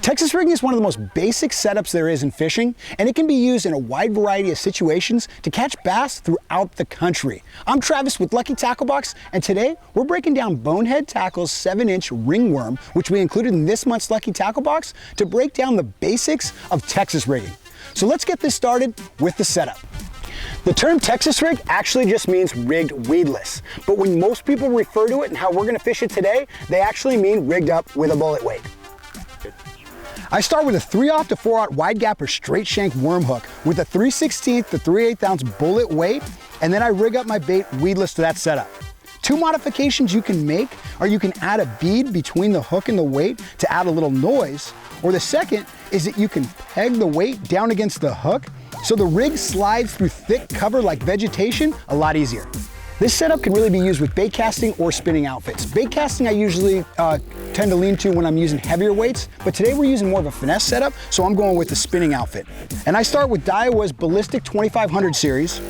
Texas rigging is one of the most basic setups there is in fishing, and it can be used in a wide variety of situations to catch bass throughout the country. I'm Travis with Lucky Tackle Box, and today we're breaking down Bonehead Tackle's 7-inch ringworm, which we included in this month's Lucky Tackle Box to break down the basics of Texas rigging. So let's get this started with the setup. The term Texas rig actually just means rigged weedless, but when most people refer to it and how we're going to fish it today, they actually mean rigged up with a bullet weight. I start with a 3/0 to 4/0 wide gap or straight shank worm hook with a 3/16 to 3/8 ounce bullet weight, and then I rig up my bait weedless to that setup. Two modifications you can make are you can add a bead between the hook and the weight to add a little noise, or the second is that you can peg the weight down against the hook so the rig slides through thick cover like vegetation a lot easier. This setup can really be used with bait casting or spinning outfits. Bait casting I usually tend to lean to when I'm using heavier weights, but today we're using more of a finesse setup, so I'm going with the spinning outfit. And I start with Daiwa's Ballistic 2500 series,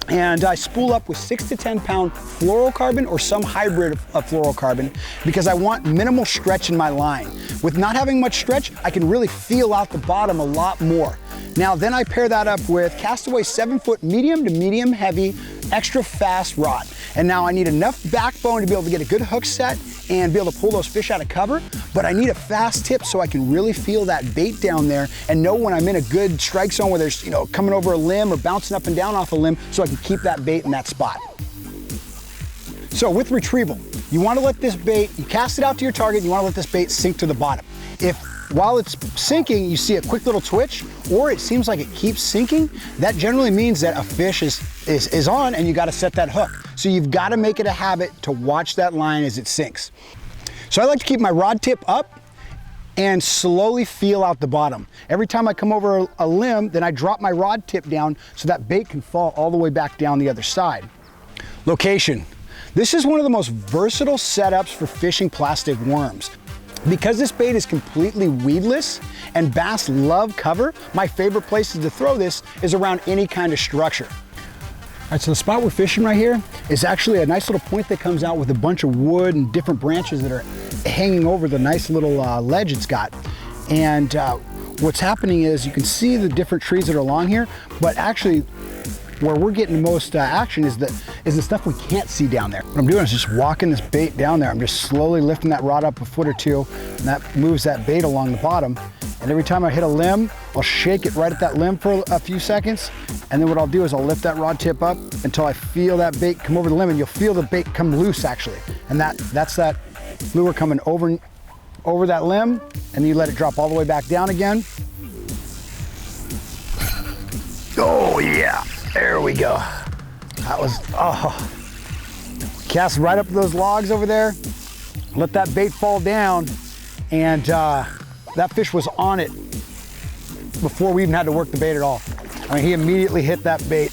and I spool up with 6 to 10 pound fluorocarbon or some hybrid of fluorocarbon because I want minimal stretch in my line. With not having much stretch, I can really feel out the bottom a lot more. Now then I pair that up with Castaway 7-foot medium to medium heavy extra fast rod. And now I need enough backbone to be able to get a good hook set and be able to pull those fish out of cover, but I need a fast tip so I can really feel that bait down there and know when I'm in a good strike zone where there's, coming over a limb or bouncing up and down off a limb so I can keep that bait in that spot. So with retrieval, you want to let this bait, you cast it out to your target, you want to let this bait sink to the bottom. If while it's sinking, you see a quick little twitch, or it seems like it keeps sinking, that generally means that a fish is on and you got to set that hook. So you've got to make it a habit to watch that line as it sinks. So I like to keep my rod tip up and slowly feel out the bottom. Every time I come over a limb, then I drop my rod tip down so that bait can fall all the way back down the other side. Location. This is one of the most versatile setups for fishing plastic worms. Because this bait is completely weedless and bass love cover, my favorite places to throw this is around any kind of structure. All right, so the spot we're fishing right here is actually a nice little point that comes out with a bunch of wood and different branches that are hanging over the nice little ledge it's got. And what's happening is you can see the different trees that are along here, but actually where we're getting the most action is the stuff we can't see down there. What I'm doing is just walking this bait down there. I'm just slowly lifting that rod up a foot or two, and that moves that bait along the bottom. And every time I hit a limb, I'll shake it right at that limb for a few seconds, and then what I'll do is I'll lift that rod tip up until I feel that bait come over the limb, and you'll feel the bait come loose actually. And that's that lure coming over that limb, and then you let it drop all the way back down again. Oh yeah. There we go. That was, cast right up those logs over there, let that bait fall down, and that fish was on it before we even had to work the bait at all. I mean, he immediately hit that bait.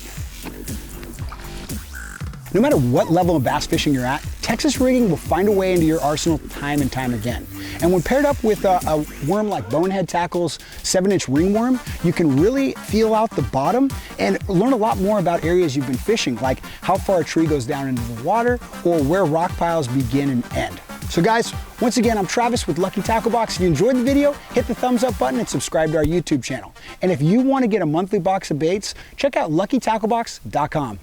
No matter what level of bass fishing you're at, Texas rigging will find a way into your arsenal time and time again. And when paired up with a worm like Bonehead Tackle's 7-inch ringworm, you can really feel out the bottom and learn a lot more about areas you've been fishing, like how far a tree goes down into the water or where rock piles begin and end. So guys, once again, I'm Travis with Lucky Tackle Box. If you enjoyed the video, hit the thumbs up button and subscribe to our YouTube channel. And if you want to get a monthly box of baits, check out luckytacklebox.com.